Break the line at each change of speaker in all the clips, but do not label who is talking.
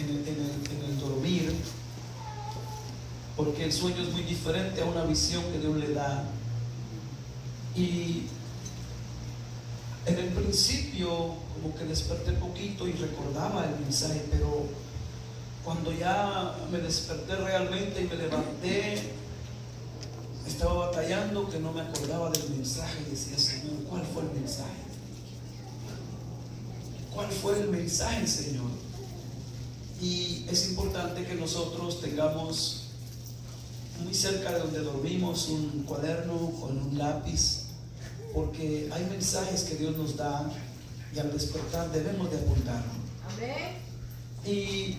en el dormir, porque el sueño es muy diferente a una visión que Dios le da. Y en el principio como que desperté poquito y recordaba el mensaje, pero cuando ya me desperté realmente y me levanté, estaba batallando que no me acordaba del mensaje. Y decía: Señor, ¿cuál fue el mensaje? ¿Cuál fue el mensaje, Señor? Y es importante que nosotros tengamos muy cerca de donde dormimos un cuaderno con un lápiz, porque hay mensajes que Dios nos da y al despertar debemos de apuntarlo.
Amén.
Y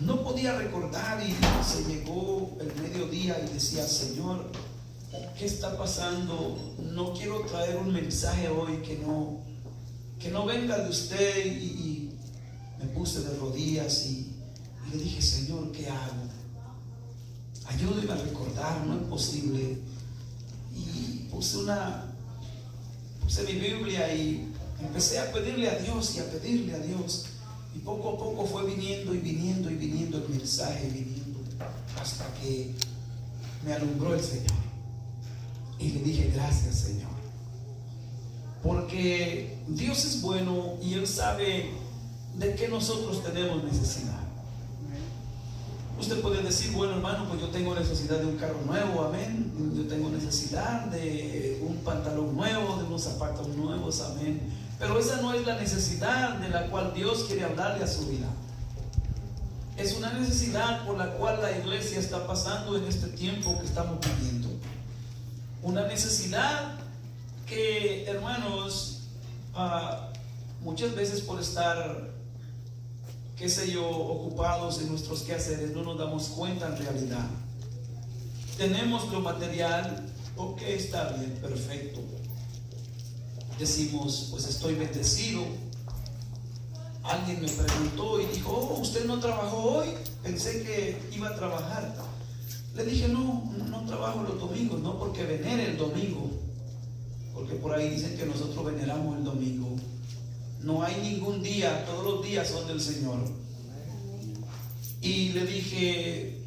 no podía recordar, y se llegó el mediodía y decía: Señor, ¿qué está pasando? No quiero traer un mensaje hoy que no venga de usted. Y me puse de rodillas y le dije: Señor, ¿qué hago? Ayúdeme a recordar, no es posible. Y puse mi Biblia y empecé a pedirle a Dios y a pedirle a Dios. Y poco a poco fue viniendo y viniendo y viniendo el mensaje, viniendo, hasta que me alumbró el Señor. Y le dije: gracias, Señor, porque Dios es bueno y Él sabe de qué nosotros tenemos necesidad. Usted puede decir: bueno, hermano, pues yo tengo necesidad de un carro nuevo, amén. Yo tengo necesidad de un pantalón nuevo, de unos zapatos nuevos, amén. Pero esa no es la necesidad de la cual Dios quiere hablarle a su vida. Es una necesidad por la cual la iglesia está pasando en este tiempo que estamos viviendo. Una necesidad que, hermanos, muchas veces por estar, qué sé yo, ocupados en nuestros quehaceres, no nos damos cuenta en realidad. Tenemos lo material, ok, está bien, perfecto. Decimos: pues estoy bendecido. Alguien me preguntó y dijo: oh, ¿usted no trabajó hoy? Pensé que iba a trabajar. Le dije: no trabajo los domingos, no porque venere el domingo, porque por ahí dicen que nosotros veneramos el domingo. No hay ningún día, todos los días son del Señor. Y le dije: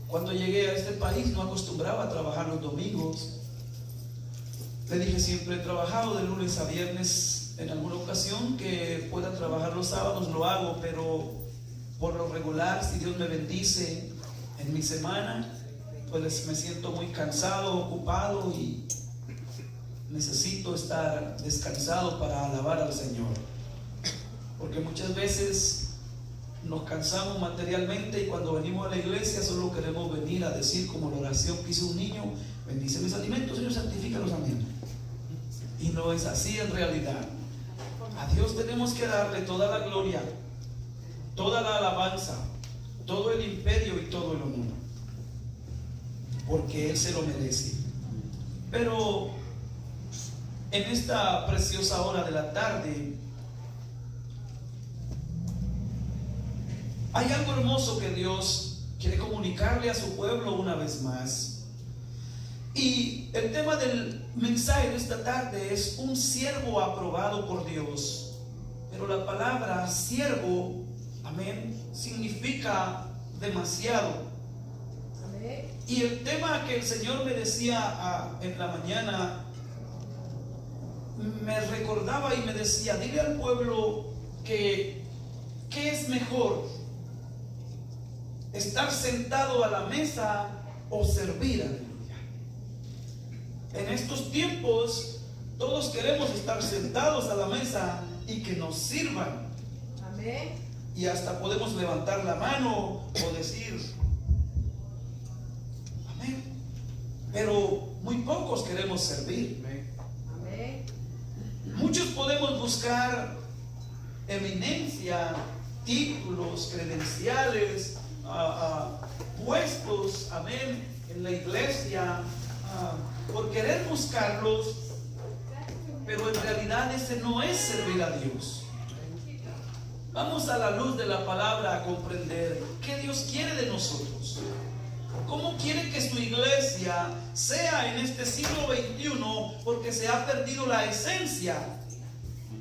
cuando llegué a este país no acostumbraba a trabajar los domingos. Le dije: siempre he trabajado de lunes a viernes. En alguna ocasión que pueda trabajar los sábados lo hago, pero por lo regular, si Dios me bendice en mi semana, pues me siento muy cansado, ocupado, y necesito estar descansado para alabar al Señor. Porque muchas veces nos cansamos materialmente y cuando venimos a la iglesia solo queremos venir a decir, como la oración que hizo un niño: bendice mis alimentos, Señor, santifica los alimentos. Y no es así en realidad. A Dios tenemos que darle toda la gloria, toda la alabanza, todo el imperio y todo el honor, porque Él se lo merece. Pero en esta preciosa hora de la tarde hay algo hermoso que Dios quiere comunicarle a su pueblo una vez más. Y el tema del mensaje de esta tarde es: un siervo aprobado por Dios. Pero la palabra siervo, amén, significa demasiado.
Amén.
Y el tema que el Señor me decía en la mañana, me recordaba y me decía: dile al pueblo que ¿qué es mejor? ¿Estar sentado a la mesa o servir a Dios? En estos tiempos todos queremos estar sentados a la mesa y que nos sirvan.
Amén.
Y hasta podemos levantar la mano o decir amén. Pero muy pocos queremos servir.
Amén.
Muchos podemos buscar eminencia, títulos, credenciales, puestos, amén, en la iglesia, por querer buscarlos, pero en realidad ese no es servir a Dios. Vamos a la luz de la palabra a comprender qué Dios quiere de nosotros. ¿Cómo quiere que su iglesia sea en este siglo XXI? Porque se ha perdido la esencia.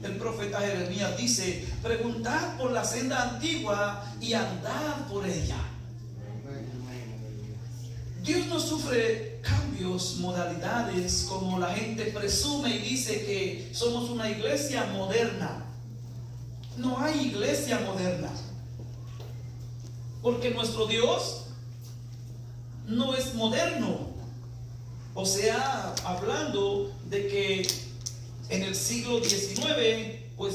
El profeta Jeremías dice: preguntad por la senda antigua y andad por ella. Dios no sufre cambios, modalidades, como la gente presume y dice que somos una iglesia moderna. No hay iglesia moderna, porque nuestro Dios no es moderno. O sea, hablando de que en el siglo XIX, pues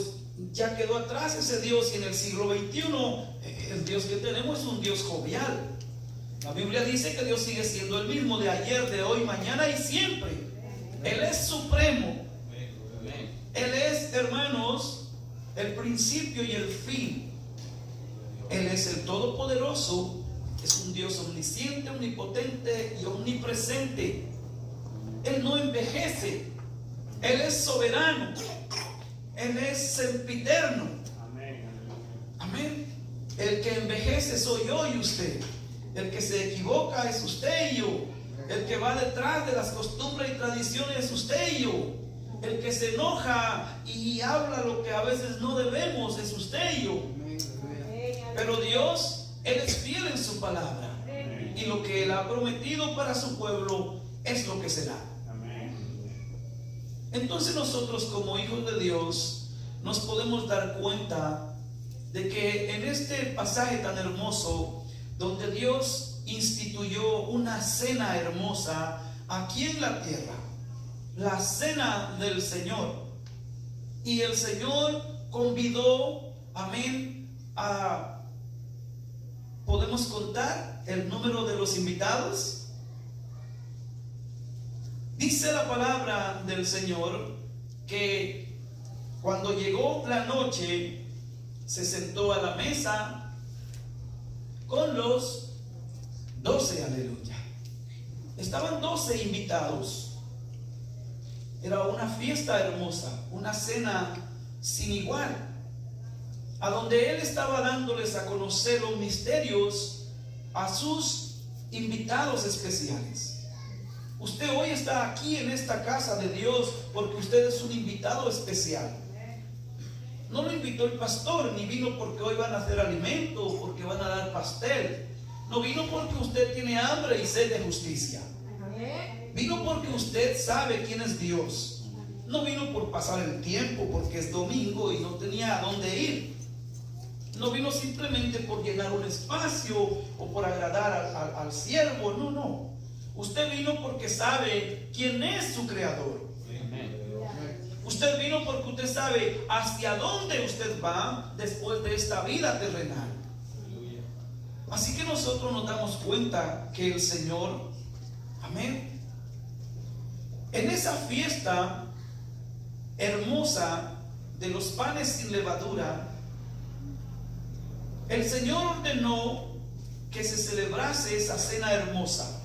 ya quedó atrás ese Dios, y en el siglo XXI, el Dios que tenemos es un Dios jovial. La Biblia dice que Dios sigue siendo el mismo de ayer, de hoy, mañana y siempre. Él es supremo. Él es, hermanos, el principio y el fin. Él es el Todopoderoso. Es un Dios omnisciente, omnipotente y omnipresente. Él no envejece. Él es soberano. Él es sempiterno. Amén. El que envejece soy yo y usted. El que se equivoca es usted y yo. El que va detrás de las costumbres y tradiciones es usted y yo. El que se enoja y habla lo que a veces no debemos es usted y yo. Pero Dios, Él es fiel en su palabra. Y lo que Él ha prometido para su pueblo es lo que será. Entonces nosotros, como hijos de Dios, nos podemos dar cuenta de que en este pasaje tan hermoso, donde Dios instituyó una cena hermosa aquí en la tierra, la cena del Señor, y el Señor convidó, amén, ¿podemos contar el número de los invitados? Dice la palabra del Señor que cuando llegó la noche, se sentó a la mesa con los 12, aleluya. Estaban 12 invitados. Era una fiesta hermosa, una cena sin igual, a donde Él estaba dándoles a conocer los misterios a sus invitados especiales. Usted hoy está aquí en esta casa de Dios porque usted es un invitado especial. No lo invitó el pastor, ni vino porque hoy van a hacer alimento o porque van a dar pastel. No vino porque usted tiene hambre y sed de justicia. Vino porque usted sabe quién es Dios. No vino por pasar el tiempo porque es domingo y no tenía a dónde ir. No vino simplemente por llenar un espacio o por agradar al siervo. No, no. Usted vino porque sabe quién es su creador. Usted vino porque usted sabe hacia dónde usted va después de esta vida terrenal. Así que nosotros nos damos cuenta que el Señor, amén, en esa fiesta hermosa de los panes sin levadura, el Señor ordenó que se celebrase esa cena hermosa.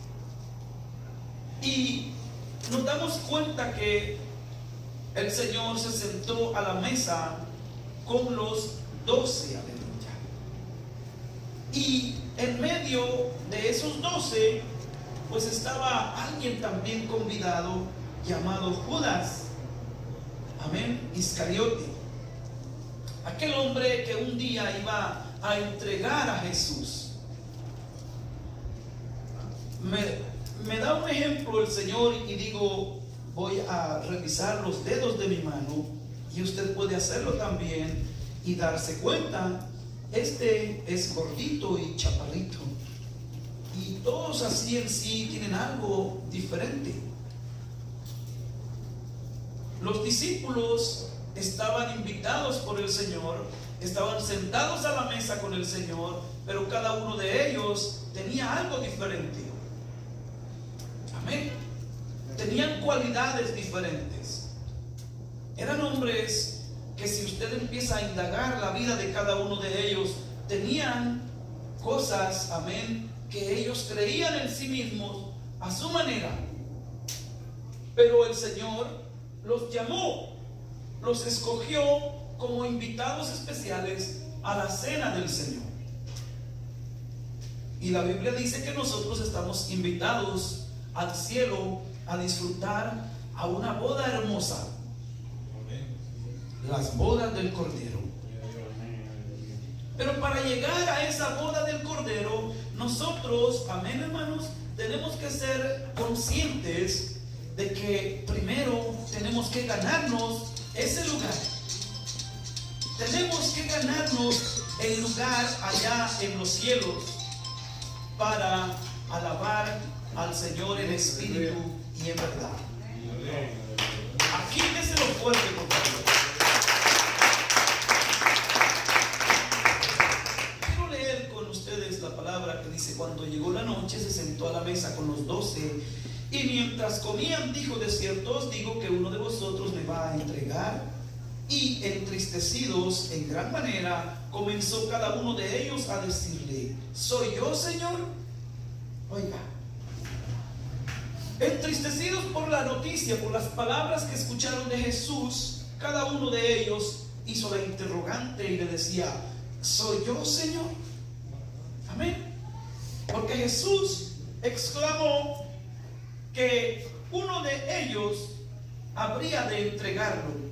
Y nos damos cuenta que el Señor se sentó a la mesa con los 12, aleluya. Y en medio de esos 12, pues estaba alguien también convidado llamado Judas, amén, Iscariote, aquel hombre que un día iba a entregar a Jesús. Me da un ejemplo el Señor y digo, voy a revisar los dedos de mi mano, y usted puede hacerlo también y darse cuenta. Este es gordito y chaparrito, y todos así en sí tienen algo diferente. Los discípulos estaban invitados por el Señor, estaban sentados a la mesa con el Señor, pero cada uno de ellos tenía algo diferente. Amén. Tenían cualidades diferentes. Eran hombres que, si usted empieza a indagar la vida de cada uno de ellos, tenían cosas, amén, que ellos creían en sí mismos a su manera. Pero el Señor los llamó, los escogió como invitados especiales a la cena del Señor. Y la Biblia dice que nosotros estamos invitados al cielo a disfrutar a una boda hermosa. las bodas del Cordero. Pero para llegar a esa boda del Cordero, nosotros, amén hermanos, tenemos que ser conscientes de que primero tenemos que ganarnos ese lugar. Tenemos que ganarnos el lugar allá en los cielos para alabar al Señor en espíritu y en verdad. Aquí déselo fuerte, por favor. Quiero leer con ustedes la palabra que dice: cuando llegó la noche, se sentó a la mesa con los 12, y mientras comían dijo: de cierto os digo que uno de vosotros me va a entregar. Y entristecidos en gran manera, comenzó cada uno de ellos a decirle: ¿soy yo, Señor? Oiga, entristecidos por la noticia, por las palabras que escucharon de Jesús, cada uno de ellos hizo la interrogante y le decía: ¿soy yo, Señor? Amén. Porque Jesús exclamó que uno de ellos habría de entregarlo.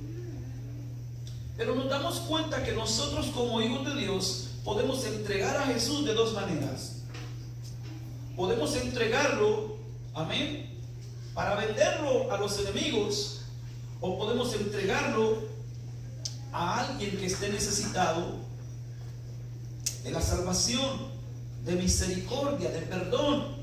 Pero nos damos cuenta que nosotros, como hijos de Dios, podemos entregar a Jesús de dos maneras. Podemos entregarlo, amén, para venderlo a los enemigos, o podemos entregarlo a alguien que esté necesitado de la salvación, de misericordia, de perdón.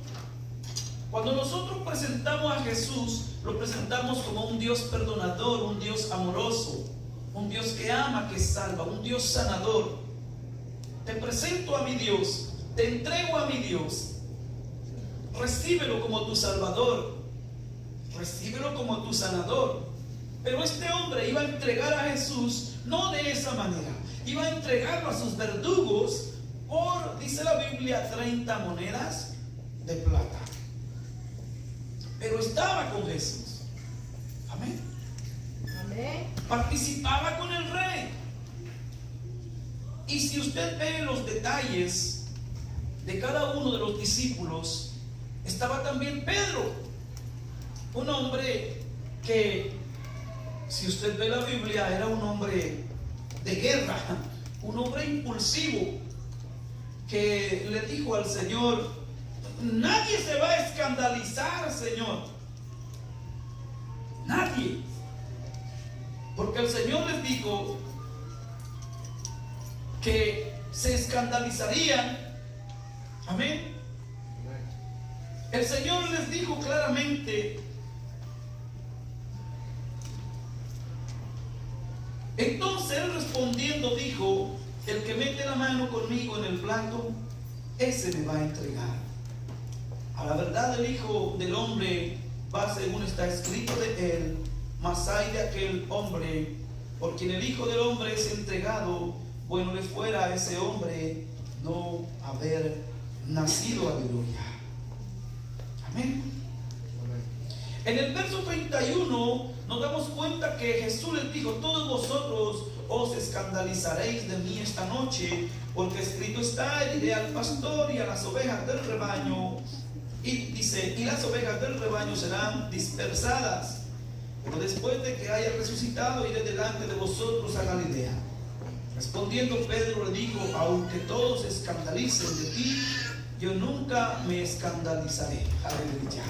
Cuando nosotros presentamos a Jesús, lo presentamos como un Dios perdonador, un Dios amoroso, un Dios que ama, que salva, un Dios sanador. Te presento a mi Dios, te entrego a mi Dios. Recíbelo como tu Salvador, recíbelo como tu sanador. Pero este hombre iba a entregar a Jesús no de esa manera. Iba a entregarlo a sus verdugos por, dice la Biblia, 30 monedas de plata. Pero estaba con Jesús. Amén.
Amén.
Participaba con el rey. Y si usted ve los detalles de cada uno de los discípulos, estaba también Pedro, un hombre que, si usted ve la Biblia, era un hombre de guerra, un hombre impulsivo, que le dijo al Señor: nadie se va a escandalizar, Señor, nadie. Porque el Señor les dijo que se escandalizarían. Amén. El Señor les dijo claramente. Entonces él respondiendo dijo: el que mete la mano conmigo en el plato, ese me va a entregar. A la verdad, el Hijo del Hombre va según está escrito de él. Mas hay de aquel hombre por quien el Hijo del Hombre es entregado. Bueno le fuera a ese hombre no haber nacido. Aleluya. Amén. En el verso 31 nos damos cuenta que Jesús les dijo: todos vosotros os escandalizaréis de mí esta noche, porque escrito está: heriré al pastor y a las ovejas del rebaño. Y dice: y las ovejas del rebaño serán dispersadas. Pero después de que haya resucitado, iré delante de vosotros a Galilea. Respondiendo Pedro le dijo: aunque todos se escandalicen de ti, yo nunca me escandalizaré. Aleluya.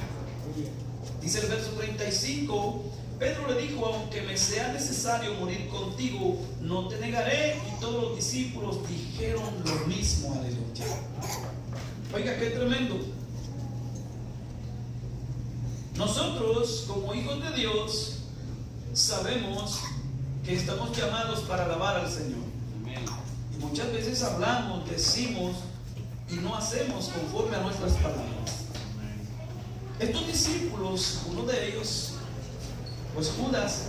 Dice el verso 35: Pedro le dijo: aunque me sea necesario morir contigo, no te negaré. Y todos los discípulos dijeron lo mismo. Aleluya. Oiga, qué tremendo. Nosotros, como hijos de Dios, sabemos que estamos llamados para alabar al Señor. Y muchas veces hablamos, decimos y no hacemos conforme a nuestras palabras. Estos discípulos, uno de ellos, pues Judas,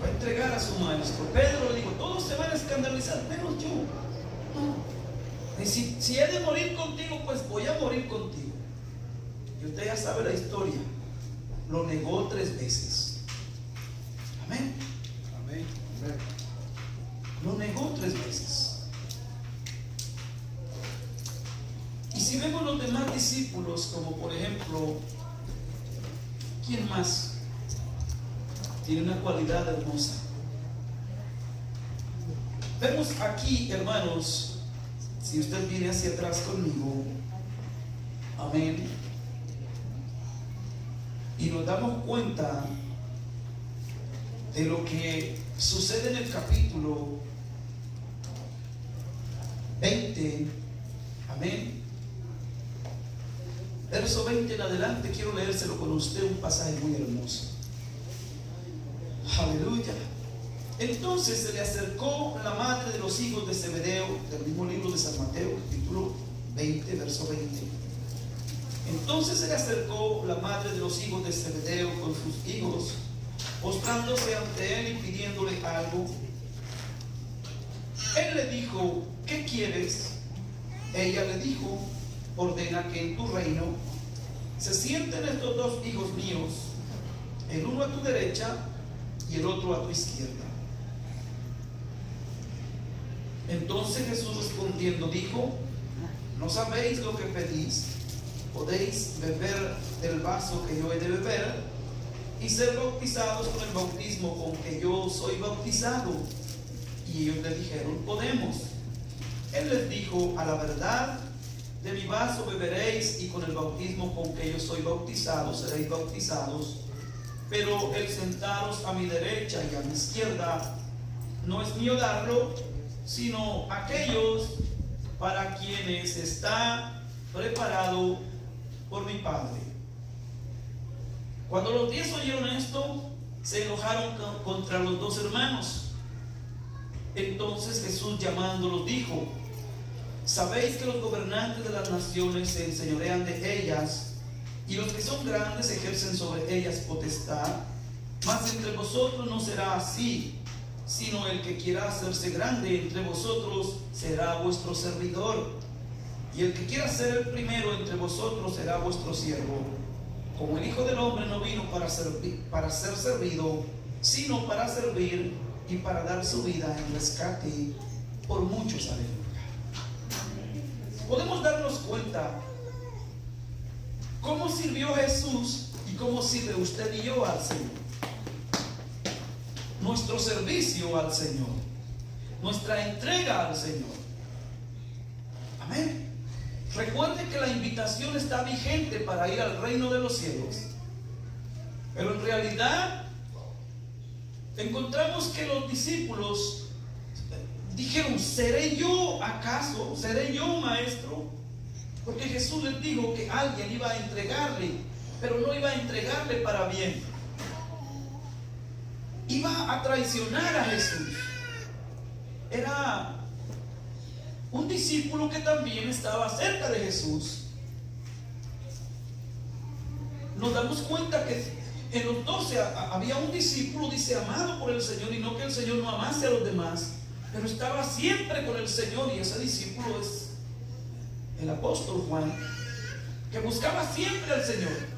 va a entregar a su maestro. Pedro le dijo: todos se van a escandalizar, pero yo no. Y si he de morir contigo, pues voy a morir contigo. Y usted ya sabe la historia. Lo negó 3 veces. Amén.
Amén.
Lo negó 3 veces. Y si vemos los demás discípulos, como por ejemplo, ¿quién más tiene una cualidad hermosa? Vemos aquí, hermanos, si usted viene hacia atrás conmigo, amén, y nos damos cuenta de lo que sucede en el capítulo 20, amén, verso 20 en adelante. Quiero leérselo con usted, un pasaje muy hermoso. Aleluya. Entonces se le acercó la madre de los hijos de Zebedeo, del mismo libro de San Mateo, capítulo 20, verso 20. Entonces se le acercó la madre de los hijos de Zebedeo con sus hijos, postrándose ante él y pidiéndole algo. Él le dijo: ¿qué quieres? Ella le dijo: ordena que en tu reino se sienten estos dos hijos míos, el uno a tu derecha y el otro a tu izquierda. Entonces Jesús respondiendo dijo: ¿no sabéis lo que pedís? ¿Podéis beber del vaso que yo he de beber y ser bautizados con el bautismo con que yo soy bautizado? Y ellos le dijeron: podemos. Él les dijo: a la verdad, de mi vaso beberéis y con el bautismo con que yo soy bautizado seréis bautizados, pero el sentaros a mi derecha y a mi izquierda no es mío darlo, sino aquellos para quienes está preparado por mi Padre. Cuando los 10 oyeron esto, se enojaron contra los dos hermanos. Entonces Jesús, llamándolos, dijo: ¿sabéis que los gobernantes de las naciones se enseñorean de ellas, y los que son grandes ejercen sobre ellas potestad? Mas entre vosotros no será así, sino el que quiera hacerse grande entre vosotros será vuestro servidor, y el que quiera ser el primero entre vosotros será vuestro siervo. Como el Hijo del Hombre no vino para ser servido, sino para servir y para dar su vida en rescate por muchos. Aleluya. Podemos darnos cuenta cómo sirvió Jesús y cómo sirve usted y yo al Señor. Nuestro servicio al Señor, nuestra entrega al Señor. Amén. Recuerde que la invitación está vigente para ir al reino de los cielos, pero en realidad encontramos que los discípulos dijeron: ¿seré yo acaso? ¿Seré yo maestro? Porque Jesús les dijo que alguien iba a entregarle, pero no iba a entregarle para bien. Iba a traicionar a Jesús. Era un discípulo que también estaba cerca de Jesús. Nos damos cuenta que en los 12 había un discípulo, dice, amado por el Señor, y no que el Señor no amase a los demás, pero estaba siempre con el Señor. Y ese discípulo es el apóstol Juan, que buscaba siempre al Señor.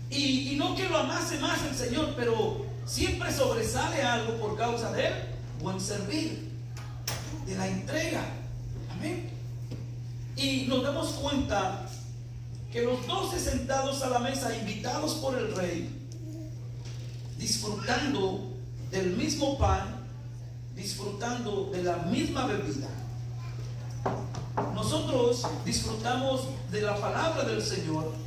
Y no que lo amase más el Señor, pero siempre sobresale algo por causa del buen servir, de la entrega. Amén. Y nos damos cuenta que los 12 sentados a la mesa, invitados por el rey, disfrutando del mismo pan, disfrutando de la misma bebida. Nosotros disfrutamos de la palabra del Señor,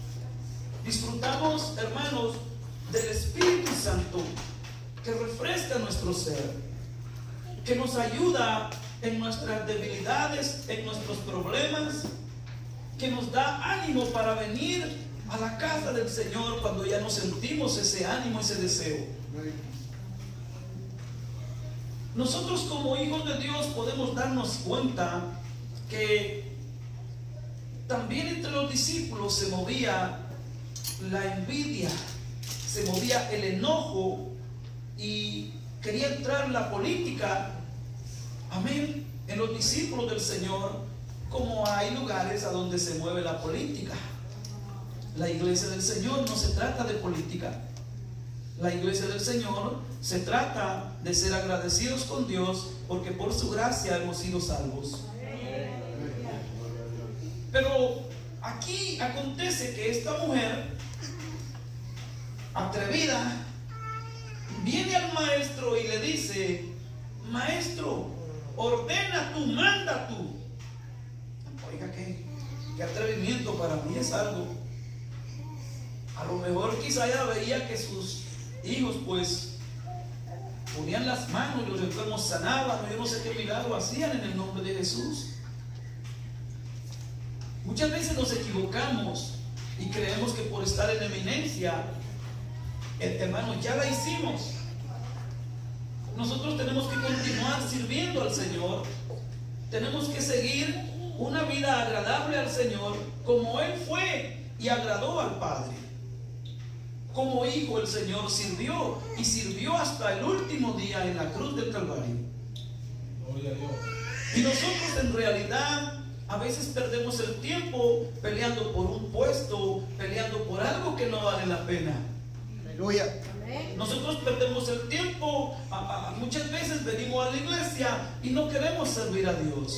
disfrutamos, hermanos, del Espíritu Santo, que refresca nuestro ser, que nos ayuda en nuestras debilidades, en nuestros problemas, que nos da ánimo para venir a la casa del Señor cuando ya no sentimos ese ánimo, ese deseo. Nosotros como hijos de Dios podemos darnos cuenta que también entre los discípulos se movía la envidia, se movía el enojo y quería entrar la política. Amén. En los discípulos del Señor, como hay lugares a donde se mueve la política. La iglesia del Señor no se trata de política. La iglesia del Señor se trata de ser agradecidos con Dios, porque por su gracia hemos sido salvos. Pero aquí acontece que esta mujer atrevida viene al maestro y le dice: maestro, ordena tú, manda tú. Oiga, qué atrevimiento. Para mí es algo. A lo mejor quizá ella veía que sus hijos pues ponían las manos y los enfermos sanaban, yo no sé qué milagro hacían en el nombre de Jesús. Muchas veces nos equivocamos y creemos que por estar en eminencia, hermanos, ya la hicimos. Nosotros tenemos que continuar sirviendo al Señor. Tenemos que seguir una vida agradable al Señor, como Él fue y agradó al Padre. Como hijo, el Señor sirvió, y sirvió hasta el último día en la cruz del Calvario. Gloria a Dios. Y nosotros en realidad a veces perdemos el tiempo peleando por un puesto, peleando por algo que no vale la pena.
Aleluya.
Nosotros perdemos el tiempo, muchas veces venimos a la iglesia y no queremos servir a Dios.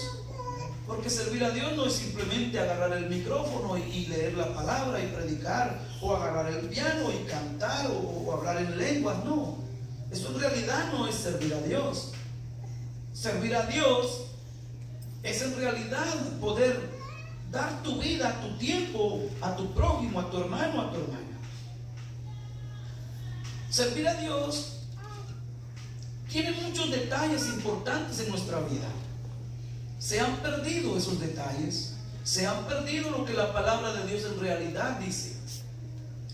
Porque servir a Dios no es simplemente agarrar el micrófono y leer la palabra y predicar, o agarrar el piano y cantar, o hablar en lenguas. No, eso en realidad no es servir a Dios. Servir a Dios es en realidad poder dar tu vida, tu tiempo a tu prójimo, a tu hermano, a tu hermana. Servir a Dios tiene muchos detalles importantes en nuestra vida. Se han perdido esos detalles, se han perdido lo que la palabra de Dios en realidad dice.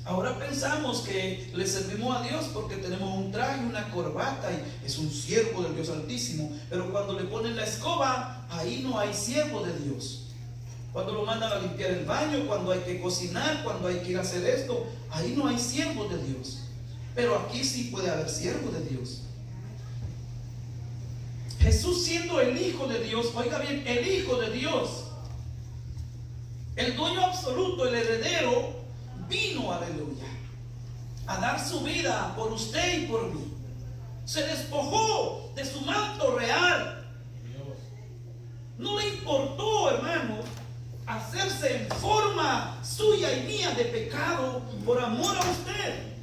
Ahora pensamos que le servimos a Dios porque tenemos un traje, una corbata y es un siervo del Dios Altísimo, pero cuando le ponen la escoba, ahí no hay siervo de Dios. Cuando lo mandan a limpiar el baño, cuando hay que cocinar, cuando hay que ir a hacer esto, ahí no hay siervo de Dios. Pero aquí sí puede haber siervo de Dios. Jesús, siendo el Hijo de Dios, oiga bien, el Hijo de Dios, el dueño absoluto, el heredero, vino, aleluya, a dar su vida por usted y por mí. Se despojó de su manto real. No le importó, hermano, hacerse en forma suya y mía de pecado por amor a usted.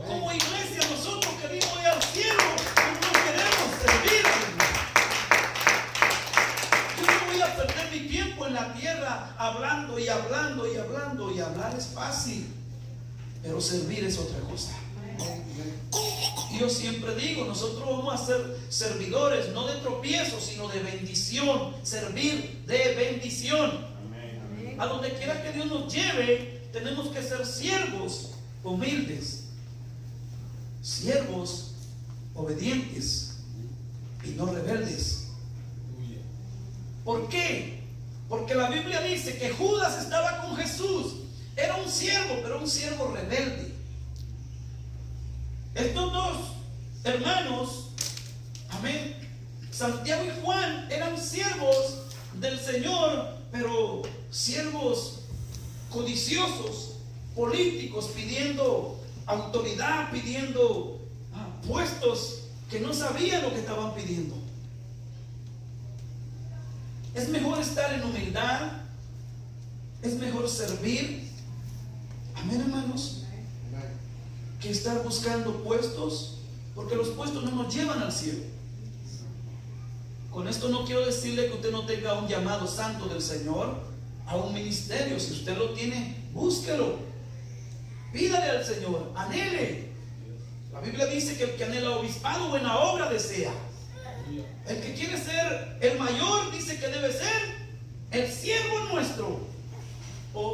Como iglesia nosotros queremos ir al cielo, no queremos servir. Yo no voy a perder mi tiempo en la tierra hablando y hablando y hablando, y hablar es fácil, pero servir es otra cosa. Yo siempre digo, nosotros vamos a ser servidores, no de tropiezo, sino de bendición. Servir de bendición. A donde quiera que Dios nos lleve, tenemos que ser siervos humildes, siervos obedientes y no rebeldes. ¿Por qué? Porque la Biblia dice que Judas estaba con Jesús. Era un siervo, pero un siervo rebelde. Estos dos hermanos, amén, Santiago y Juan, eran siervos del Señor, pero siervos codiciosos, políticos, pidiendo autoridad, pidiendo puestos que no sabían lo que estaban pidiendo. Es mejor estar en humildad, es mejor servir, amén, hermanos, que estar buscando puestos, porque los puestos no nos llevan al cielo. Con esto no quiero decirle que usted no tenga un llamado santo del Señor a un ministerio. Si usted lo tiene, búsquelo, pídale al Señor, anhele. La Biblia dice que el que anhela obispado, buena obra desea. El que quiere ser el mayor dice que debe ser el siervo nuestro.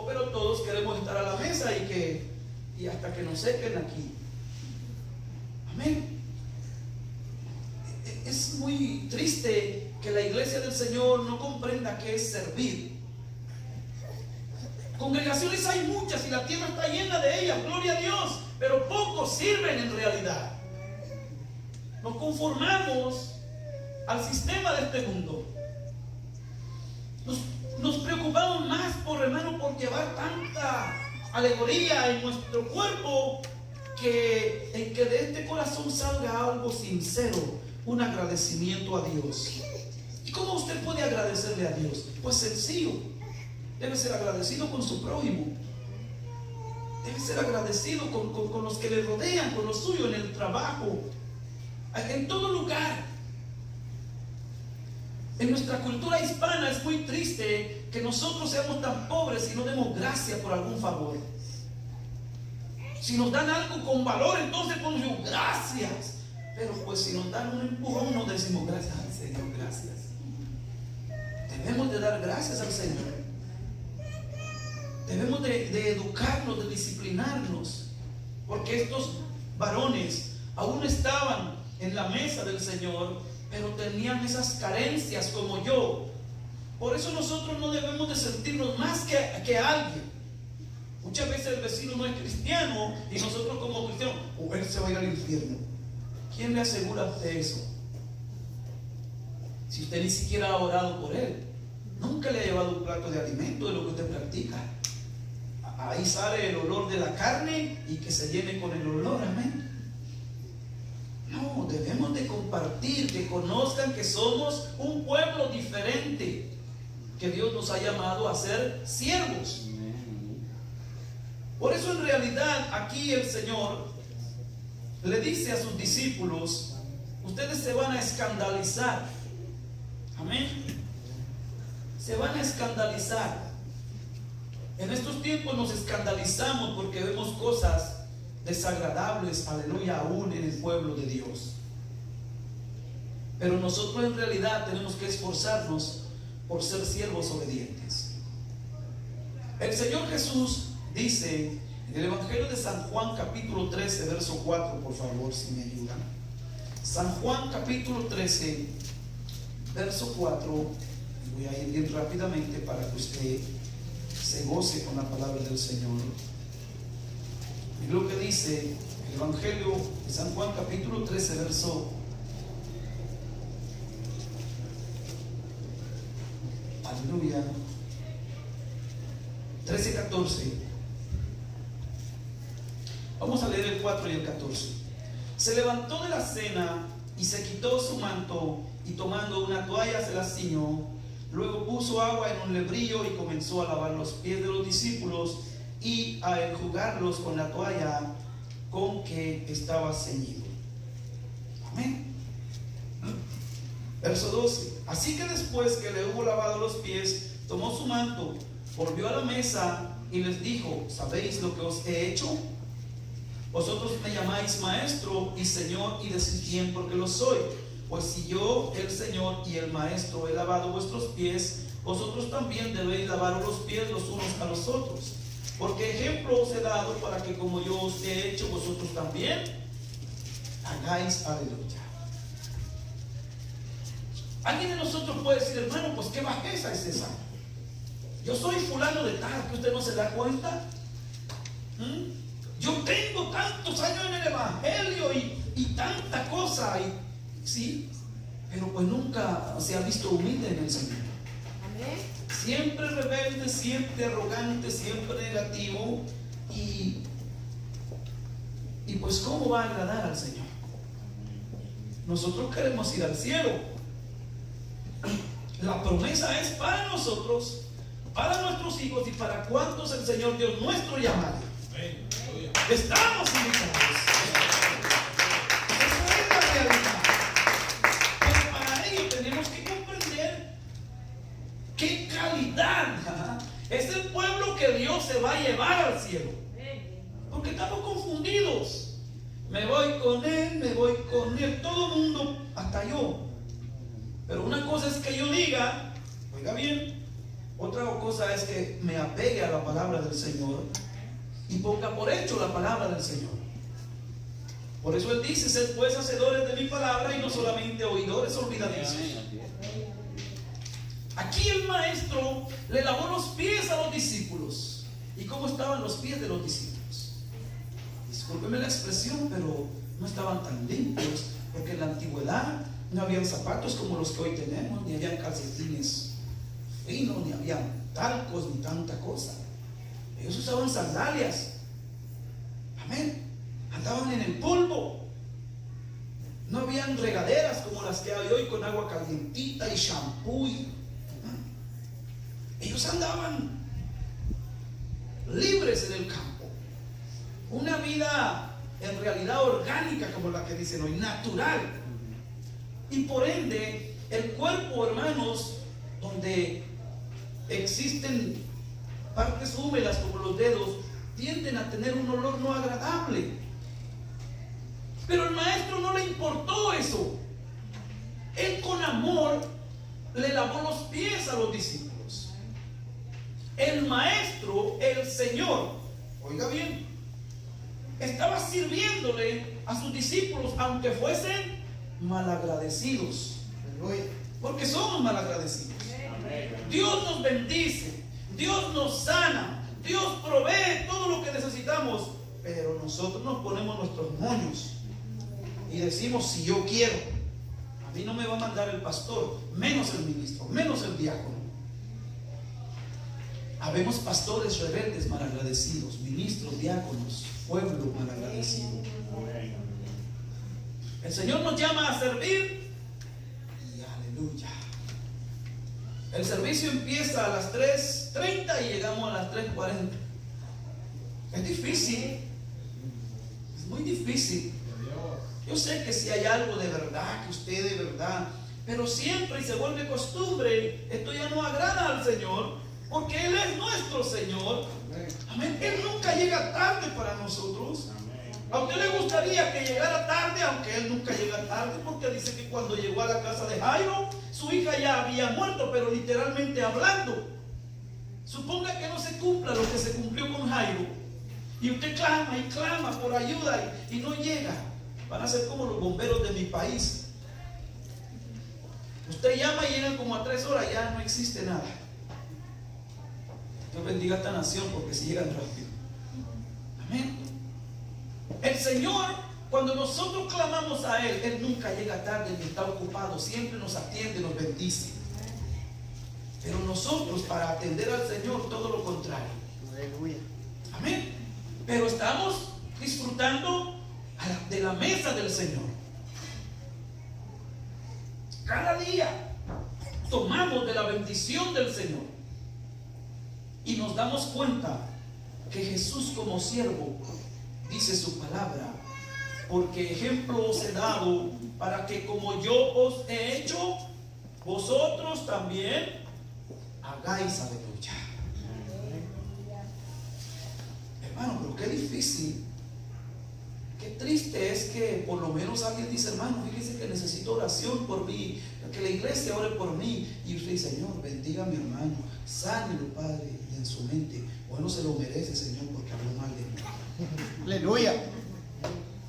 Pero todos queremos estar a la mesa y hasta que nos sequen aquí. Amén. Es muy triste que la iglesia del Señor no comprenda qué es servir. Congregaciones hay muchas y la tierra está llena de ellas, gloria a Dios, pero pocos sirven en realidad. Nos conformamos al sistema de este mundo. Nos preocupamos más por, hermano, por llevar tanta alegoría en nuestro cuerpo, que en que de este corazón salga algo sincero, un agradecimiento a Dios. ¿Y cómo usted puede agradecerle a Dios? Pues sencillo, debe ser agradecido con su prójimo, debe ser agradecido con los que le rodean, con los suyos en el trabajo. en todo lugar. En nuestra cultura hispana es muy triste que nosotros seamos tan pobres y no demos gracia por algún favor. Si nos dan algo con valor, entonces ponemos gracias. Pero pues si nos dan un empujón, no decimos gracias al Señor, gracias. Debemos de dar gracias al Señor. Debemos de educarnos, de disciplinarnos. Porque estos varones aún estaban en la mesa del Señor, pero tenían esas carencias como yo. Por eso nosotros no debemos de sentirnos más que alguien. Muchas veces el vecino no es cristiano y nosotros como cristianos, él se va a ir al infierno. ¿Quién le asegura a usted eso? Si usted ni siquiera ha orado por él, nunca le ha llevado un plato de alimento de lo que usted practica. Ahí sale el olor de la carne y que se llene con el olor, amén. No, debemos de compartir, que conozcan que somos un pueblo diferente, que Dios nos ha llamado a ser siervos. Por eso en realidad aquí el Señor le dice a sus discípulos: ustedes se van a escandalizar. Amén. Se van a escandalizar. En estos tiempos nos escandalizamos porque vemos cosas desagradables, aleluya, aún en el pueblo de Dios. Pero nosotros en realidad tenemos que esforzarnos por ser siervos obedientes. El Señor Jesús dice en el Evangelio de San Juan capítulo 13 verso 4, por favor, si me ayudan. San Juan capítulo 13 verso 4. Voy a ir bien rápidamente para que usted se goce con la palabra del Señor. Y lo que dice el Evangelio de San Juan capítulo 13 verso, aleluya, 13-14. Vamos a leer el 4 y el 14. Se levantó de la cena y se quitó su manto, y tomando una toalla se la ciñó. Luego puso agua en un lebrillo y comenzó a lavar los pies de los discípulos y a enjugarlos con la toalla con que estaba ceñido. Amén. Verso 12. Así que después que le hubo lavado los pies, tomó su manto, volvió a la mesa y les dijo: ¿sabéis lo que os he hecho? Vosotros me llamáis maestro y señor, y decís bien porque lo soy. Pues si yo, el Señor y el Maestro, he lavado vuestros pies, vosotros también debéis lavaros los pies los unos a los otros. Porque ejemplo os he dado para que como yo os he hecho, vosotros también hagáis. Aleluya. Alguien de nosotros puede decir: hermano, pues qué bajeza es esa. Yo soy fulano de tal, que usted no se da cuenta. Yo tengo tantos años en el Evangelio y tanta cosa. Sí, pero pues nunca se ha visto humilde en el Señor.
Amén.
Siempre rebelde, siempre arrogante, siempre negativo. Y pues ¿cómo va a agradar al Señor? Nosotros queremos ir al cielo. La promesa es para nosotros, para nuestros hijos y para cuantos el Señor Dios nuestro llamado. Estamos invitados. Esa es la realidad. Pero para ello tenemos que comprender qué calidad es el pueblo que Dios se va a llevar al cielo. Porque estamos confundidos. Me voy con él, todo el mundo, hasta yo. Pero una cosa es que yo diga, oiga bien, otra cosa es que me apegue a la palabra del Señor y ponga por hecho la palabra del Señor. Por eso Él dice: sed pues hacedores de mi palabra y no solamente oidores olvidadizos. Aquí el maestro le lavó los pies a los discípulos. ¿Y cómo estaban los pies de los discípulos? Discúlpeme la expresión, pero no estaban tan limpios, porque en la antigüedad no habían zapatos como los que hoy tenemos, ni habían calcetines finos, ni habían talcos, ni tanta cosa. Ellos usaban sandalias. Amén. Andaban en el polvo. No habían regaderas como las que hay hoy con agua calientita y shampoo. Ellos andaban libres en el campo. Una vida en realidad orgánica, como la que dicen hoy, natural. Y por ende, el cuerpo, hermanos, donde existen partes húmedas como los dedos, tienden a tener un olor no agradable. Pero el maestro no le importó eso. Él con amor le lavó los pies a los discípulos. El maestro, el Señor, oiga bien, estaba sirviéndole a sus discípulos aunque fuesen malagradecidos. Porque somos malagradecidos. Dios nos bendice, Dios nos sana, Dios provee todo lo que necesitamos, pero nosotros nos ponemos nuestros moños y decimos: si yo quiero, a mí no me va a mandar el pastor, menos el ministro, menos el diácono. Habemos pastores rebeldes malagradecidos, ministros, diáconos, pueblo malagradecido. El Señor nos llama a servir y aleluya. El servicio empieza a las 3:30 y llegamos a las 3:40. Es difícil, es muy difícil. Yo sé que si hay algo de verdad, que usted de verdad, pero siempre, y se vuelve costumbre, esto ya no agrada al Señor, porque Él es nuestro Señor. Amén. Él nunca llega tarde para nosotros. ¿A usted le gustaría que llegara tarde? Aunque Él nunca llega tarde, porque dice que cuando llegó a la casa de Jairo, su hija ya había muerto, pero literalmente hablando. Suponga que no se cumpla lo que se cumplió con Jairo, y usted clama y clama por ayuda y no llega. Van a ser como los bomberos de mi país. Usted llama y llegan como a 3 horas, ya no existe nada. Dios bendiga a esta nación, porque si llegan rápido. Amén. El Señor, cuando nosotros clamamos a Él, Él nunca llega tarde ni está ocupado, siempre nos atiende, nos bendice. Pero nosotros, para atender al Señor, todo lo contrario. Amén. Pero estamos disfrutando de la mesa del Señor. Cada día tomamos de la bendición del Señor y nos damos cuenta que Jesús, como siervo, dice su palabra: porque ejemplo os he dado, para que como yo os he hecho, vosotros también hagáis. Aleluya. Hermano, pero qué difícil, qué triste es que por lo menos alguien dice: hermano, fíjese que necesito oración por mí, que la iglesia ore por mí, y usted dice: Señor, bendiga a mi hermano, sánelo, Padre, y en su mente: bueno, se lo merece, Señor, porque habló mal de mí.
Aleluya.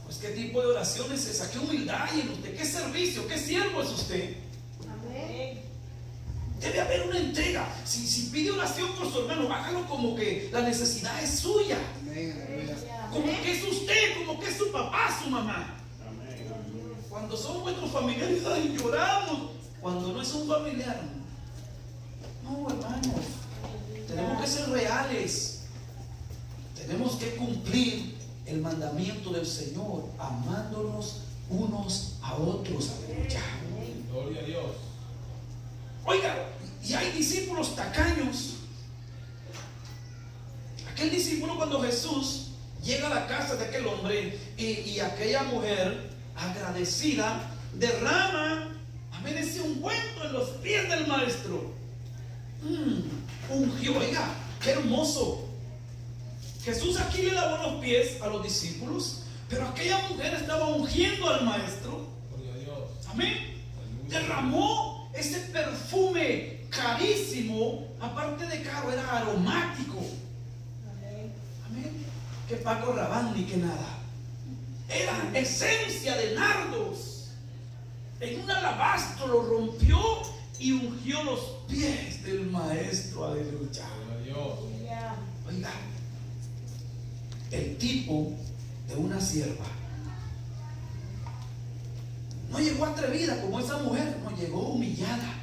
Pues qué tipo de oración es esa, qué humildad hay en usted, qué servicio, qué siervo es usted.
Amén.
Debe haber una entrega. Si pide oración por su hermano, hágalo como que la necesidad es suya, como que es usted, como que es su papá, su mamá. Cuando son vuestros familiares, ay, lloramos. Cuando no es un familiar, no, hermanos, tenemos que ser reales. Tenemos que cumplir el mandamiento del Señor, amándonos unos a otros. Aleluya.
Gloria a Dios.
Oiga, y hay discípulos tacaños. Aquel discípulo, cuando Jesús llega a la casa de aquel hombre y aquella mujer agradecida derrama, amén, ese ungüento en los pies del maestro. Ungió, oiga, qué hermoso. Jesús aquí le lavó los pies a los discípulos, pero aquella mujer estaba ungiendo al maestro.
Gloria a Dios.
Amén. Derramó ese perfume carísimo, aparte de caro, era aromático. Amén. Que Paco Rabanne ni que nada. Era esencia de nardos. En un alabastro lo rompió y ungió los pies del maestro. Aleluya.
Gloria a Dios.
Oiga, el tipo de una sierva no llegó atrevida como esa mujer, no llegó humillada.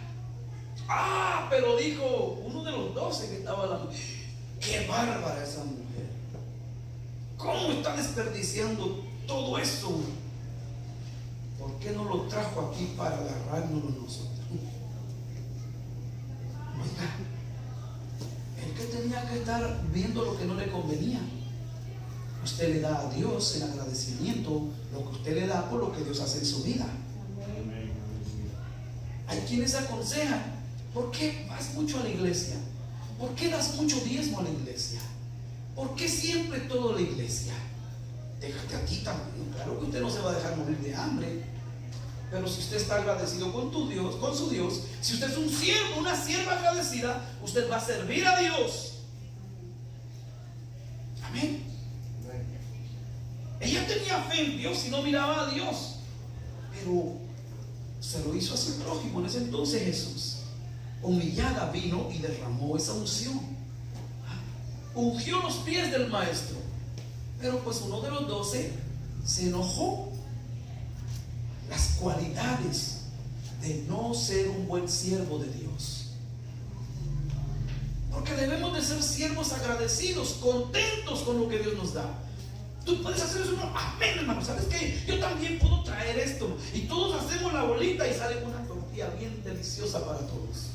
Pero dijo uno de los 12 que estaba la mujer: qué bárbara esa mujer, cómo está desperdiciando todo eso. ¿Por qué no lo trajo aquí para agarrárnoslo nosotros? Oiga, el que tenía que estar viendo lo que no le convenía. Usted le da a Dios en agradecimiento lo que usted le da por lo que Dios hace en su vida. Hay quienes aconsejan: ¿por qué vas mucho a la iglesia? ¿Por qué das mucho diezmo a la iglesia? ¿Por qué siempre todo la iglesia? Déjate aquí también. Claro que usted no se va a dejar morir de hambre, pero si usted está agradecido con tu Dios, con su Dios, si usted es un siervo, una sierva agradecida, usted va a servir a Dios. Amén. Ella tenía fe en Dios y no miraba a Dios, pero se lo hizo a su prójimo. En ese entonces Jesús, humillada, vino y derramó esa unción. Ungió los pies del maestro, pero pues uno de los 12 se enojó. Las cualidades de no ser un buen siervo de Dios, porque debemos de ser siervos agradecidos, contentos con lo que Dios nos da. Tú puedes hacer eso, no, amén, hermano. ¿Sabes qué? Yo también puedo traer esto, y todos hacemos la bolita y sale una tortilla bien deliciosa para todos.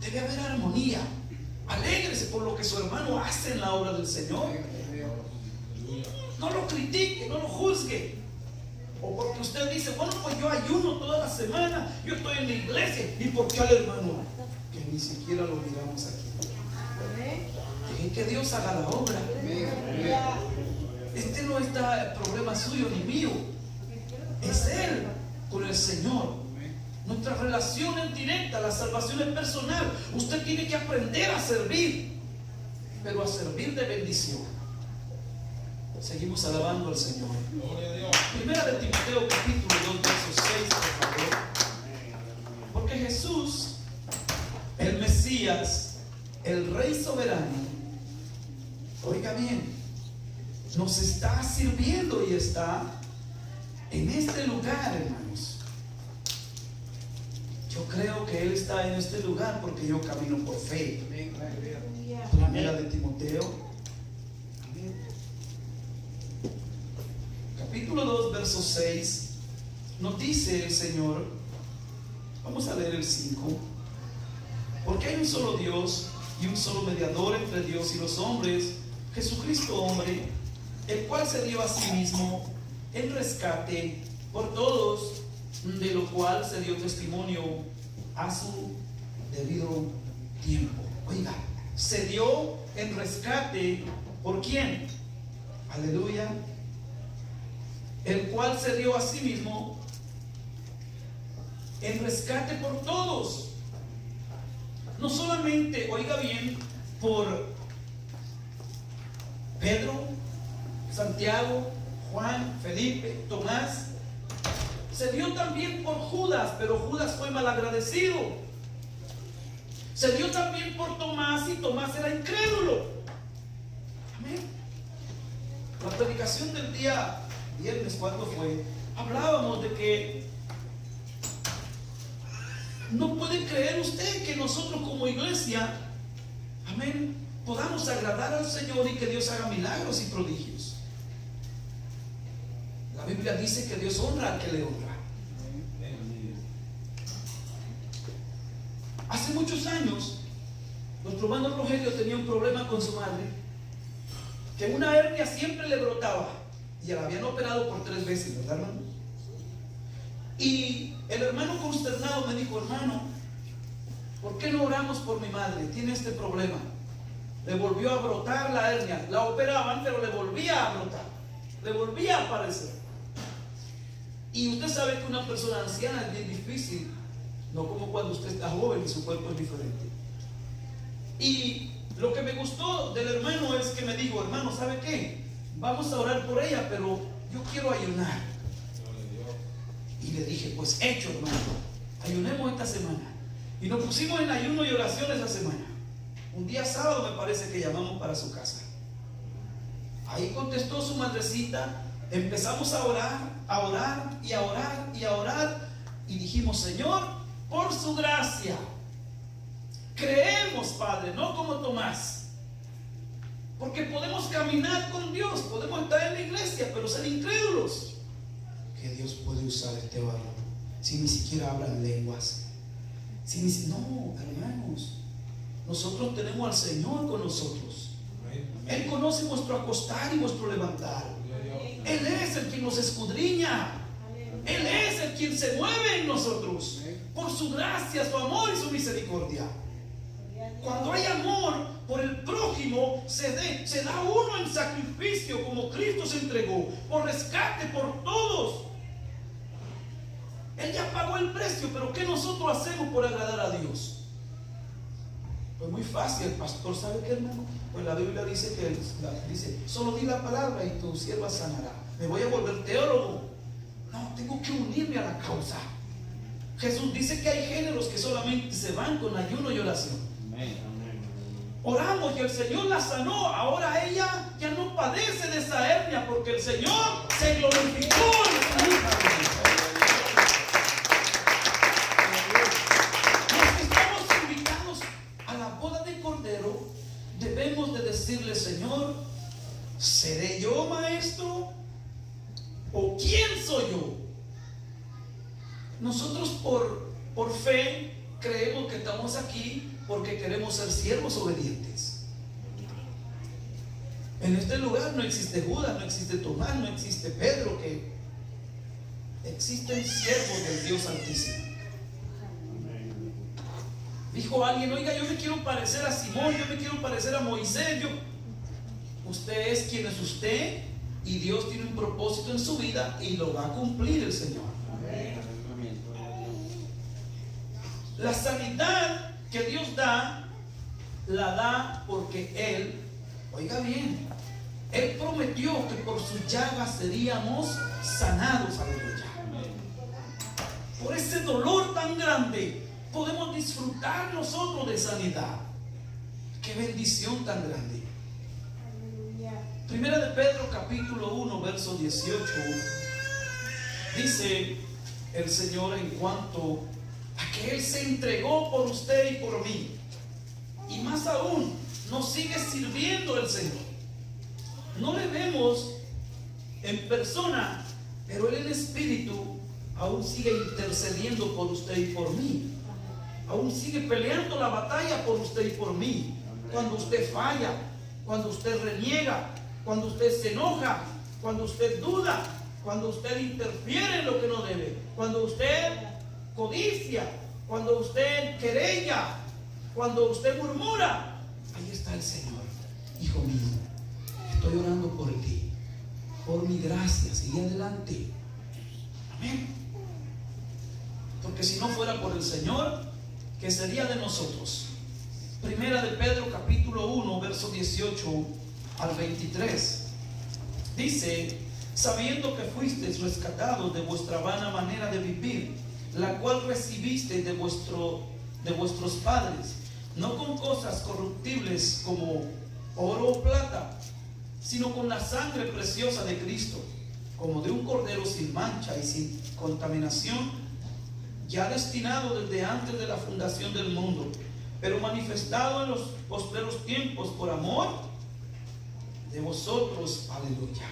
Debe haber armonía. Alégrese por lo que su hermano hace en la obra del Señor. No lo critique, no lo juzgue. O porque usted dice: bueno, pues yo ayuno toda la semana, yo estoy en la iglesia, ¿y por qué al hermano? Que ni siquiera lo miramos aquí. Dejen que Dios haga la obra. Este no está problema suyo ni mío, es Él con el Señor. Nuestra relación es directa, la salvación es personal. Usted tiene que aprender a servir, pero a servir de bendición. Seguimos alabando al Señor. Primera de Timoteo capítulo 2 verso 6, por favor. Porque Jesús, el Mesías, el Rey soberano, oiga bien, nos está sirviendo y está en este lugar, hermanos. Yo creo que Él está en este lugar porque yo camino por fe. Primera de Timoteo capítulo 2 verso 6, nos dice el Señor. Vamos a leer el 5. Porque hay un solo Dios y un solo mediador entre Dios y los hombres, Jesucristo hombre, el cual se dio a sí mismo en rescate por todos, de lo cual se dio testimonio a su debido tiempo. Oiga, se dio en rescate ¿por quién? Aleluya. El cual se dio a sí mismo en rescate por todos. No solamente, oiga bien, por Pedro, Santiago, Juan, Felipe, Tomás. Se dio también por Judas, pero Judas fue malagradecido. Se dio también por Tomás, y Tomás era incrédulo. Amén. La predicación del día viernes, ¿cuándo fue? Hablábamos de que no puede creer usted que nosotros como iglesia, amén, podamos agradar al Señor y que Dios haga milagros y prodigios. La Biblia dice que Dios honra al que le honra. Hace muchos años, nuestro hermano Rogelio tenía un problema con su madre, que una hernia siempre le brotaba, y la habían operado por 3 veces, ¿verdad, hermano? Y el hermano consternado me dijo: hermano, ¿por qué no oramos por mi madre? Tiene este problema. Le volvió a brotar la hernia. La operaban, pero le volvía a brotar, le volvía a aparecer. Y usted sabe que una persona anciana es bien difícil, no como cuando usted está joven y su cuerpo es diferente. Y lo que me gustó del hermano es que me dijo: hermano, ¿sabe qué? Vamos a orar por ella, pero yo quiero ayunar. Y le dije: pues hecho, hermano, ayunemos esta semana. Y nos pusimos en ayuno y oración esa semana. Un día sábado me parece que llamamos para su casa. Ahí contestó su madrecita. Empezamos a orar, a orar y a orar y a orar. Y dijimos: Señor, por su gracia, creemos, Padre, no como Tomás. Porque podemos caminar con Dios, podemos estar en la iglesia, pero ser incrédulos. Que Dios puede usar este varón si ni siquiera hablan lenguas. No, hermanos, nosotros tenemos al Señor con nosotros. Él conoce vuestro acostar y vuestro levantar. Él es el que nos escudriña. Él es el Él quien se mueve en nosotros por su gracia, su amor y su misericordia. Cuando hay amor por el prójimo, se da uno en sacrificio, como Cristo se entregó, por rescate por todos. Él ya pagó el precio, pero ¿qué nosotros hacemos por agradar a Dios? Pues muy fácil, pastor, ¿sabe qué, hermano? Pues la Biblia dice que dice, solo di la palabra y tu sierva sanará. ¿Me voy a volver teólogo? No, tengo que unirme a la causa. Jesús dice que hay géneros que solamente se van con ayuno y oración. Oramos y el Señor la sanó. Ahora ella ya no padece de esa hernia porque el Señor se glorificó en su hija. Los que estamos invitados a la boda de Cordero, debemos de decirle: Señor, ¿seré yo maestro? ¿O quién soy yo? Nosotros por fe creemos que estamos aquí porque queremos ser siervos obedientes. En este lugar no existe Judas, no existe Tomás, no existe Pedro, que existen siervos del Dios Altísimo. Dijo alguien: oiga, yo me quiero parecer a Simón, yo me quiero parecer a Moisés. Usted es quien es usted, y Dios tiene un propósito en su vida y lo va a cumplir el Señor. La sanidad que Dios da, la da porque Él, oiga bien, Él prometió que por sus llagas seríamos sanados. Aleluya. Por ese dolor tan grande podemos disfrutar nosotros de sanidad. Qué bendición tan grande. Primera de Pedro capítulo 1 verso 18 dice el Señor en cuanto a que Él se entregó por usted y por mí, y más aún nos sigue sirviendo el Señor. No le vemos en persona, pero Él en espíritu aún sigue intercediendo por usted y por mí. Aún sigue peleando la batalla por usted y por mí. Cuando usted falla, cuando usted reniega, cuando usted se enoja, cuando usted duda, cuando usted interfiere en lo que no debe, cuando usted codicia, cuando usted querella, cuando usted murmura, ahí está el Señor. Hijo mío, estoy orando por ti, por mi gracia, sigue adelante. Amén. Porque si no fuera por el Señor, ¿qué sería de nosotros? Primera de Pedro capítulo 1 verso 18 al 23 dice: sabiendo que fuisteis rescatados de vuestra vana manera de vivir, la cual recibisteis de vuestros padres, no con cosas corruptibles como oro o plata, sino con la sangre preciosa de Cristo, como de un cordero sin mancha y sin contaminación, ya destinado desde antes de la fundación del mundo, pero manifestado en los postreros tiempos por amor de vosotros. Aleluya.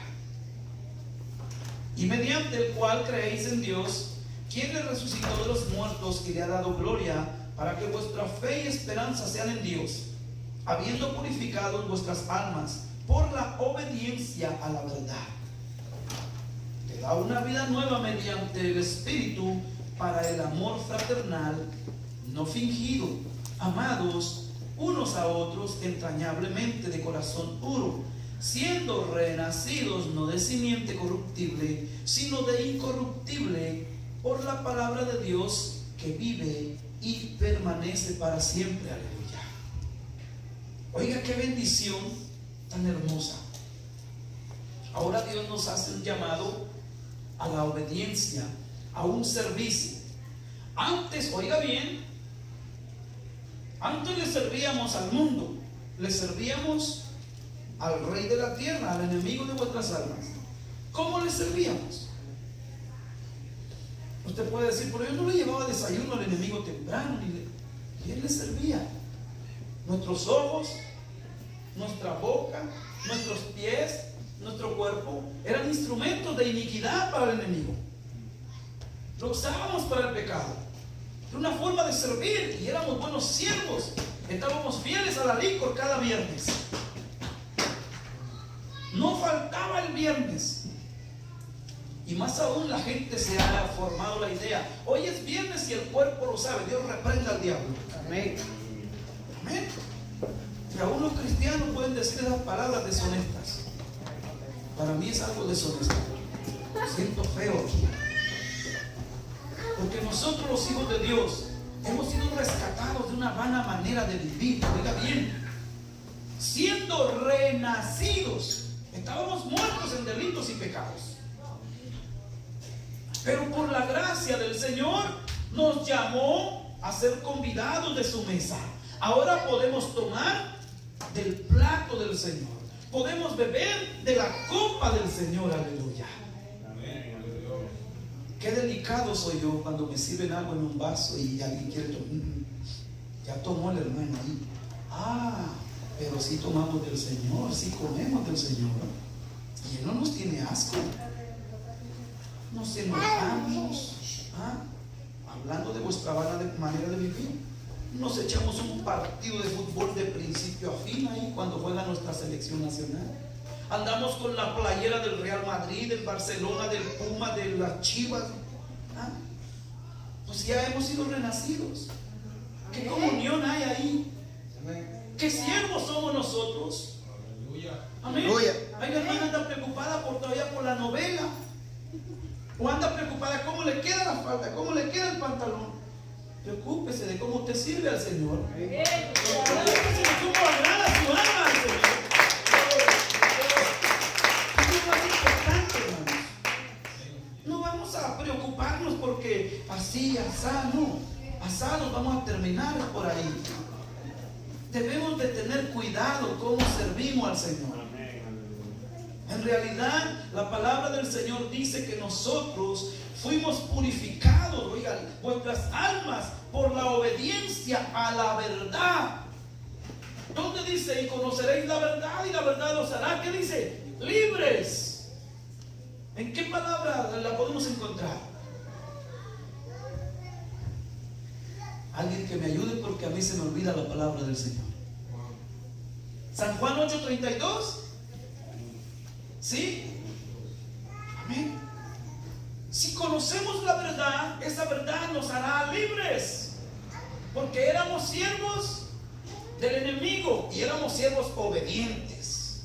Y mediante el cual creéis en Dios, quien le resucitó de los muertos y le ha dado gloria, para que vuestra fe y esperanza sean en Dios, habiendo purificado vuestras almas por la obediencia a la verdad. Te da una vida nueva mediante el Espíritu para el amor fraternal no fingido. Amados unos a otros entrañablemente de corazón puro, siendo renacidos no de simiente corruptible, sino de incorruptible, por la palabra de Dios que vive y permanece para siempre. Aleluya. Oiga, qué bendición tan hermosa. Ahora Dios nos hace un llamado a la obediencia, a un servicio. Antes, oiga bien, antes le servíamos al mundo, le servíamos al rey de la tierra, al enemigo de vuestras almas. ¿Cómo le servíamos? Usted puede decir: pero yo no le llevaba desayuno al enemigo temprano, y él le servía. Nuestros ojos, nuestra boca, nuestros pies, nuestro cuerpo eran instrumentos de iniquidad para el enemigo. Lo usábamos para el pecado. Era una forma de servir y éramos buenos siervos. Estábamos fieles a la licor cada viernes. No faltaba el viernes. Y más aún la gente se ha formado la idea: hoy es viernes y el cuerpo lo sabe. Dios reprenda al diablo.
Amén.
Amén. Y aún los cristianos pueden decir esas palabras deshonestas. Para mí es algo deshonesto. Siento feo aquí. Porque nosotros, los hijos de Dios, hemos sido rescatados de una vana manera de vivir. Oiga bien, siendo renacidos, estábamos muertos en delitos y pecados, pero por la gracia del Señor nos llamó a ser convidados de su mesa. Ahora podemos tomar del plato del Señor, podemos beber de la copa del Señor. Aleluya. Qué delicado soy yo cuando me sirven algo en un vaso y alguien quiere tomar. Ya tomó el hermano ahí. Pero si tomamos del Señor, si comemos del Señor, y Él no nos tiene asco. Nos enojamos, hablando de vuestra manera de vivir. Nos echamos un partido de fútbol de principio a fin ahí cuando juega nuestra selección nacional. Andamos con la playera del Real Madrid, del Barcelona, del Puma, de las Chivas. Pues ya hemos sido renacidos. ¿Qué comunión hay ahí? ¿Qué siervos somos nosotros? Amén. Hay una hermana anda preocupada todavía por la novela. O anda preocupada cómo le queda la falda, cómo le queda el pantalón. Preocúpese de cómo usted sirve al Señor. Preocúpese de cómo agrada su alma al Señor. Eso es más importante, hermanos. No vamos a preocuparnos porque así, no. Asados vamos a terminar por ahí. Debemos de tener cuidado cómo servimos al Señor. En realidad, la palabra del Señor dice que nosotros fuimos purificados, oigan, vuestras almas por la obediencia a la verdad. ¿Dónde dice? Y conoceréis la verdad y la verdad os hará, ¿qué dice? Libres. ¿En qué palabra la podemos encontrar? Alguien que me ayude porque a mí se me olvida la palabra del Señor. San Juan 8:32. ¿Sí? Amén. Si conocemos la verdad, esa verdad nos hará libres. Porque éramos siervos del enemigo y éramos siervos obedientes.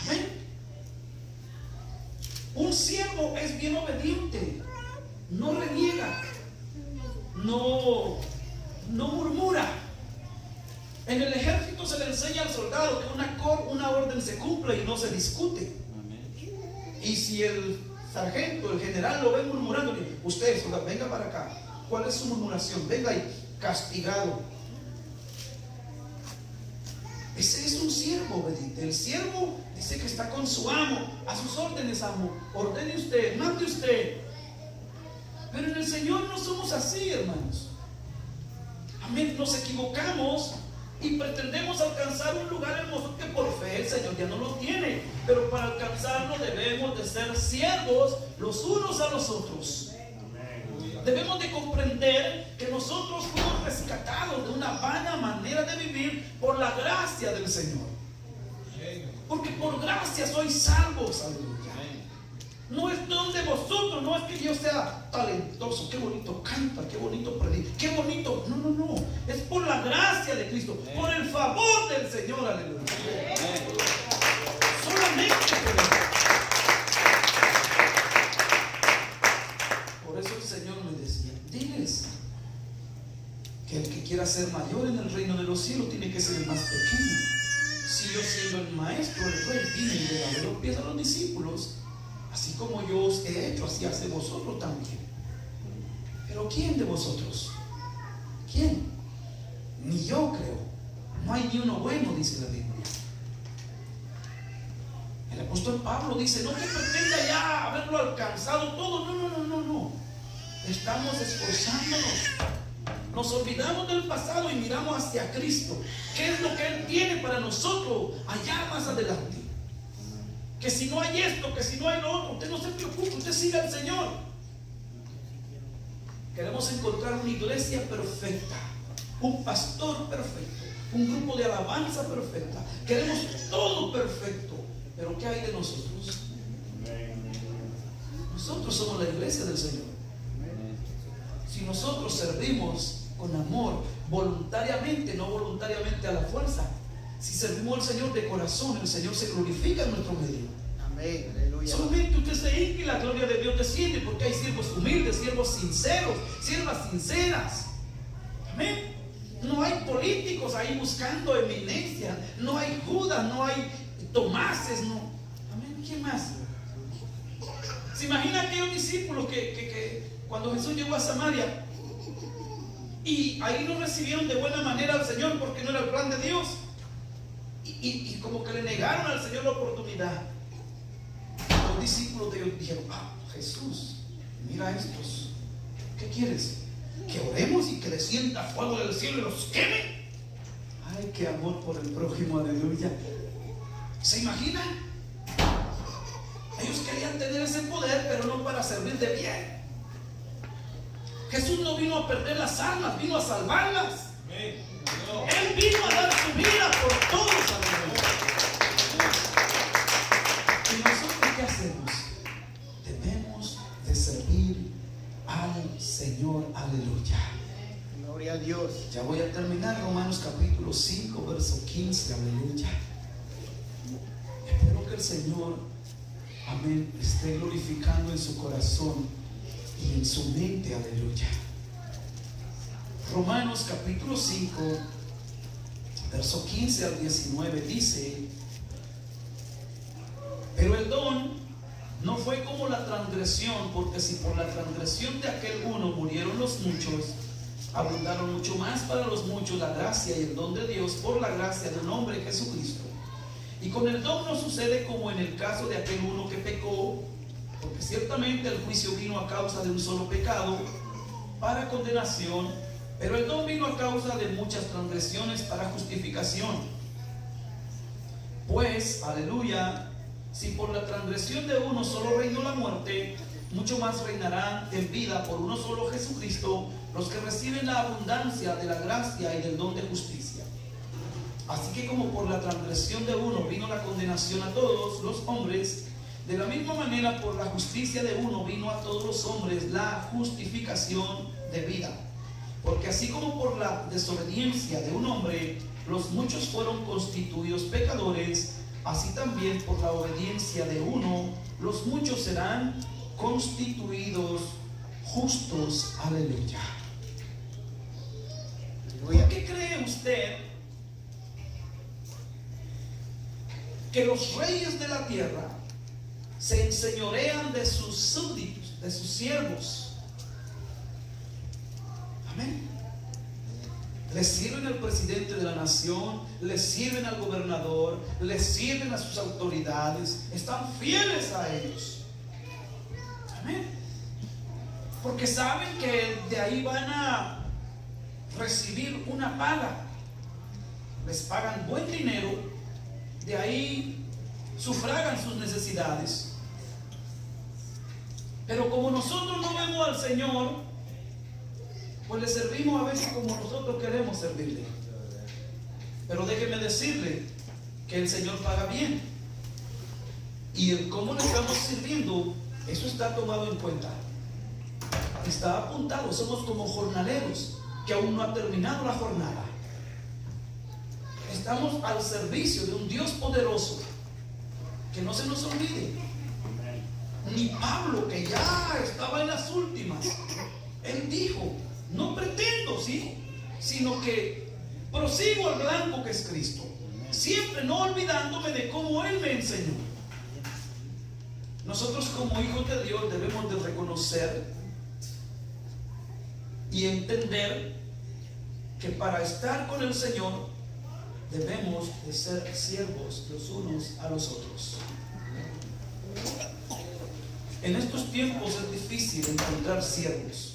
Amén. Un siervo es bien obediente. No reniega. No murmura. En el ejército se le enseña al soldado que una orden se cumple y no se discute. Y si el sargento, el general lo ve murmurando, usted, soldado, venga para acá. ¿Cuál es su murmuración? Venga ahí, castigado. Ese es un siervo obediente. El siervo dice que está con su amo, a sus órdenes, amo. Ordene usted, mande usted. Pero en el Señor no somos así, hermanos. Amén, nos equivocamos y pretendemos alcanzar un lugar hermoso que por fe el Señor ya no lo tiene. Pero para alcanzarlo debemos de ser siervos los unos a los otros. Debemos de comprender que nosotros fuimos rescatados de una vana manera de vivir por la gracia del Señor. Porque por gracia sois salvos, aleluya. No es don de vosotros, no es que yo sea talentoso, qué bonito canta, qué bonito predica, qué bonito. No. Es por la gracia de Cristo, por el favor del Señor, aleluya. Solamente por Él. Por eso el Señor me decía: diles que el que quiera ser mayor en el reino de los cielos tiene que ser el más pequeño. Si yo, siendo el maestro, el rey, vine y le lavé los pies a los discípulos, así como yo os he hecho, así hace vosotros también. Pero ¿quién de vosotros? ¿Quién? Ni yo creo. No hay ni uno bueno, dice la Biblia. El apóstol Pablo dice: no que pretenda ya haberlo alcanzado todo. No. Estamos esforzándonos. Nos olvidamos del pasado y miramos hacia Cristo. ¿Qué es lo que Él tiene para nosotros allá más adelante? Que si no hay esto, que si no hay lo otro, usted no se preocupe, usted siga al Señor. Queremos encontrar una iglesia perfecta, un pastor perfecto, un grupo de alabanza perfecta. Queremos todo perfecto. Pero ¿qué hay de nosotros? Nosotros somos la iglesia del Señor. Si nosotros servimos con amor, voluntariamente, no voluntariamente a la fuerza, si servimos al Señor de corazón, el Señor se glorifica en nuestro medio.
Amén, aleluya.
Solamente usted se hinca y la gloria de Dios desciende, porque hay siervos humildes, siervos sinceros, siervas sinceras. Amén. No hay políticos ahí buscando eminencia, no hay Judas, no hay Tomases, no. Amén. ¿Quién más? ¿Se imagina aquellos discípulos que cuando Jesús llegó a Samaria y ahí no recibieron de buena manera al Señor porque no era el plan de Dios? Y como que le negaron al Señor la oportunidad. Los discípulos de ellos dijeron: Jesús, mira estos, ¿qué quieres? ¿Que oremos y que descienda fuego del cielo y los queme? Ay, qué amor por el prójimo, aleluya. ¿Se imaginan? Ellos querían tener ese poder, pero no para servir de bien. Jesús no vino a perder las almas, vino a salvarlas. Él vino a dar su vida por todos, aleluya. ¿Y nosotros qué hacemos? Debemos de servir al Señor, aleluya.
Gloria a Dios.
Ya voy a terminar. Romanos capítulo 5, verso 15, aleluya. Espero que el Señor, amén, esté glorificando en su corazón y en su mente, aleluya. Romanos capítulo 5, verso 15 al 19 dice: pero el don no fue como la transgresión, porque si por la transgresión de aquel uno murieron los muchos, abundaron mucho más para los muchos la gracia y el don de Dios por la gracia de un hombre, Jesucristo. Y con el don no sucede como en el caso de aquel uno que pecó, porque ciertamente el juicio vino a causa de un solo pecado para condenación, pero el don vino a causa de muchas transgresiones para justificación. Pues, aleluya, si por la transgresión de uno solo reinó la muerte, mucho más reinarán en vida por uno solo, Jesucristo, los que reciben la abundancia de la gracia y del don de justicia. Así que como por la transgresión de uno vino la condenación a todos los hombres, de la misma manera por la justicia de uno vino a todos los hombres la justificación de vida. Porque así como por la desobediencia de un hombre los muchos fueron constituidos pecadores, así también por la obediencia de uno los muchos serán constituidos justos. Aleluya. ¿Por qué cree usted que los reyes de la tierra se enseñorean de sus súbditos, de sus siervos? Amén. Le sirven al presidente de la nación, le sirven al gobernador, le sirven a sus autoridades, están fieles a ellos. Amén. Porque saben que de ahí van a recibir una paga. Les pagan buen dinero, de ahí sufragan sus necesidades. Pero como nosotros no vemos al Señor, pues le servimos a veces como nosotros queremos servirle. Pero déjeme decirle que el Señor paga bien. Y el cómo le estamos sirviendo, eso está tomado en cuenta. Está apuntado. Somos como jornaleros que aún no ha terminado la jornada. Estamos al servicio de un Dios poderoso. Que no se nos olvide. Ni Pablo, que ya estaba en las últimas, él dijo: no pretendo, ¿sí?, sino que prosigo al blanco que es Cristo, siempre no olvidándome de cómo Él me enseñó. Nosotros como hijos de Dios debemos de reconocer y entender que para estar con el Señor debemos de ser siervos los unos a los otros. En estos tiempos es difícil encontrar siervos.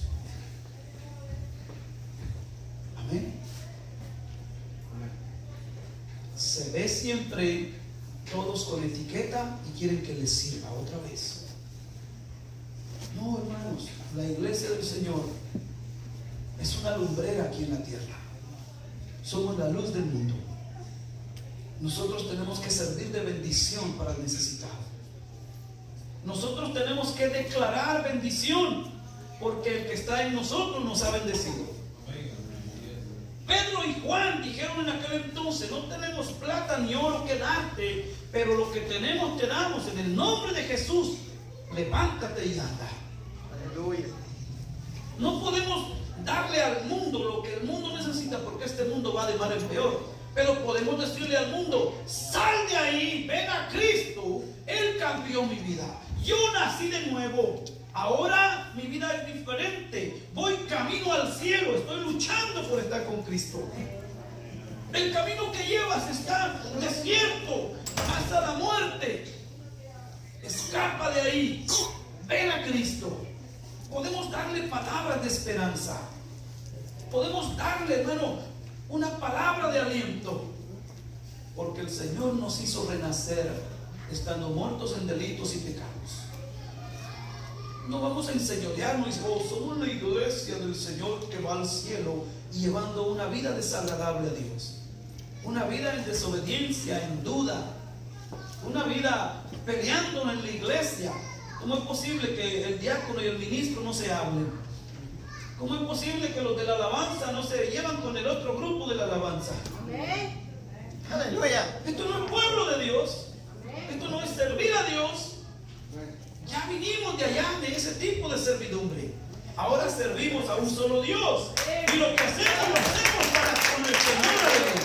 Amén. Se ve siempre todos con etiqueta y quieren que les sirva otra vez. No, hermanos, la iglesia del Señor es una lumbrera aquí en la tierra. Somos la luz del mundo. Nosotros tenemos que servir de bendición para el necesitado. Nosotros tenemos que declarar bendición, porque el que está en nosotros nos ha bendecido. Pedro y Juan dijeron en aquel entonces: no tenemos plata ni oro que darte, pero lo que tenemos te damos. En el nombre de Jesús, levántate y anda.
Aleluya.
No podemos darle al mundo lo que el mundo necesita, porque este mundo va de mal en peor. Pero podemos decirle al mundo: sal de ahí, ven a Cristo. Él cambió mi vida. Yo nací de nuevo. Ahora mi vida es diferente. Voy camino al cielo. Estoy luchando por estar con Cristo. El camino que llevas está desierto, hasta la muerte. Escapa de ahí. Ven a Cristo. Podemos darle palabras de esperanza. Podemos darle, hermano, una palabra de aliento. Porque el Señor nos hizo renacer estando muertos en delitos y pecados. No vamos a enseñorearnos y decir: oh, somos la iglesia del Señor que va al cielo, y llevando una vida desagradable a Dios. Una vida en desobediencia, en duda. Una vida peleándonos en la iglesia. ¿Cómo es posible que el diácono y el ministro no se hablen? ¿Cómo es posible que los de la alabanza no se llevan con el otro grupo de la alabanza?
Amén.
Aleluya.
Esto no es pueblo de Dios. Esto no es servir a Dios. Ya vinimos de allá, de ese tipo de servidumbre. Ahora servimos a un solo Dios. Y lo que hacemos, lo hacemos para con el Señor de Dios.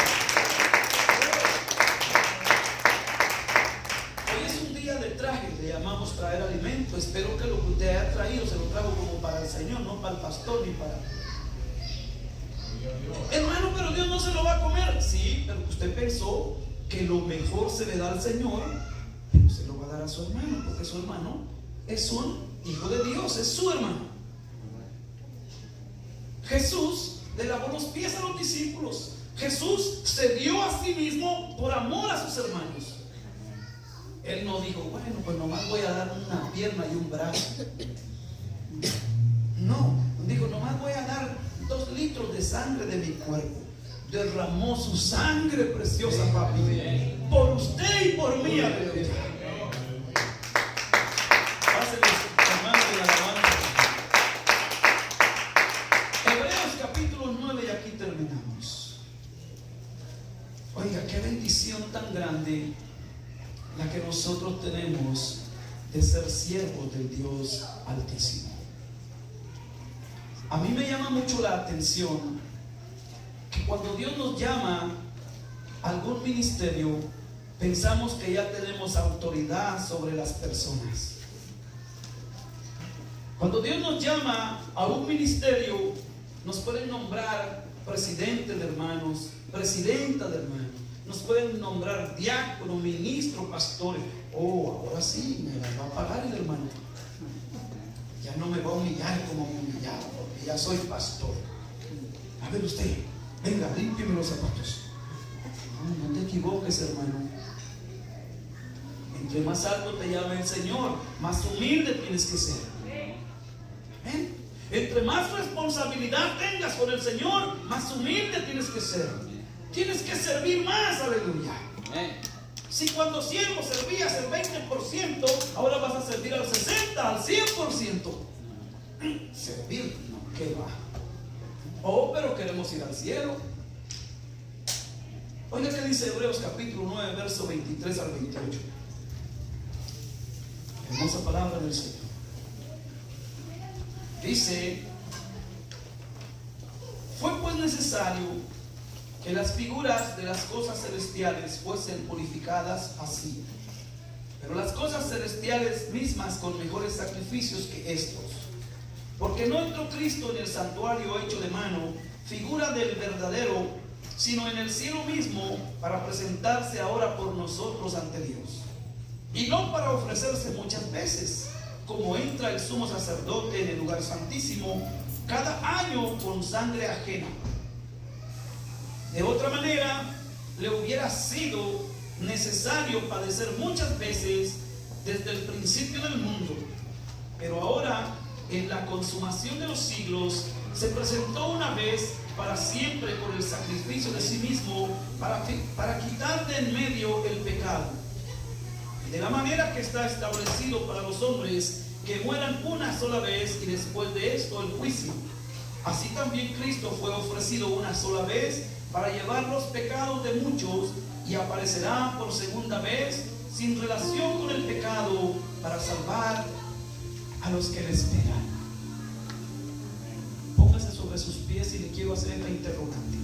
Hoy es un día de traje, le llamamos traer alimento. Espero que lo que usted haya traído se lo trajo como para el Señor, no para el pastor ni para... Hermano, pero Dios no se lo va a comer. Sí, pero usted pensó que lo mejor se le da al Señor, pero se lo va a dar a su hermano, porque su hermano es un hijo de Dios, es su hermano. Jesús le lavó los pies a los discípulos. Jesús se dio a sí mismo por amor a sus hermanos. Él no dijo: bueno, pues nomás voy a dar una pierna y un brazo. No, dijo: nomás voy a dar 2 litros de sangre de mi cuerpo. Derramó su sangre preciosa, papi, por usted y por mí. Aleluya. Pásenles, hermanos de la alabanza. Hebreos capítulo 9, y aquí terminamos. Oiga, qué bendición tan grande la que nosotros tenemos de ser siervos del Dios Altísimo. A mí me llama mucho la atención que cuando Dios nos llama a algún ministerio, pensamos que ya tenemos autoridad sobre las personas. Cuando Dios nos llama a un ministerio, nos pueden nombrar presidente de hermanos, presidenta de hermanos, nos pueden nombrar diácono, ministro, pastor. Oh, ahora sí, me la va a pagar el hermano. Ya no me va a humillar como me humillaba, porque ya soy pastor. A ver usted, venga, límpieme los zapatos. No, no te equivoques, hermano. Entre más alto te llame el Señor, más humilde tienes que ser. ¿Eh? Entre más responsabilidad tengas con el Señor, más humilde tienes que ser. Tienes que servir más, aleluya. Si cuando siervo servías el 20%, ahora vas a servir al 60%, al 100%. Servir, no, ¿qué va? Oh, pero queremos ir al cielo. Oiga que dice Hebreos capítulo 9, verso 23 al 28. Hermosa palabra del Señor. Dice: fue pues necesario que las figuras de las cosas celestiales fuesen purificadas así, pero las cosas celestiales mismas con mejores sacrificios que estos. Porque no entró Cristo en el santuario hecho de mano, figura del verdadero, sino en el cielo mismo, para presentarse ahora por nosotros ante Dios. Y no para ofrecerse muchas veces, como entra el sumo sacerdote en el lugar santísimo cada año con sangre ajena. De otra manera, le hubiera sido necesario padecer muchas veces desde el principio del mundo. Pero ahora, en la consumación de los siglos, se presentó una vez para siempre por el sacrificio de sí mismo para quitar de en medio el pecado. Y de la manera que está establecido para los hombres que mueran una sola vez y después de esto el juicio, así también Cristo fue ofrecido una sola vez para llevar los pecados de muchos y aparecerá por segunda vez sin relación con el pecado para salvar a los que le esperan. Póngase sobre sus pies y le quiero hacer esta interrogante.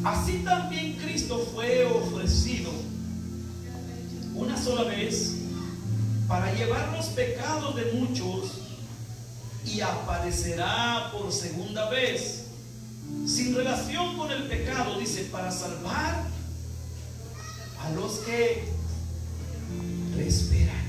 Así también Cristo fue ofrecido una sola vez para llevar los pecados de muchos y aparecerá por segunda vez sin relación con el pecado, dice, para salvar a los que le esperan.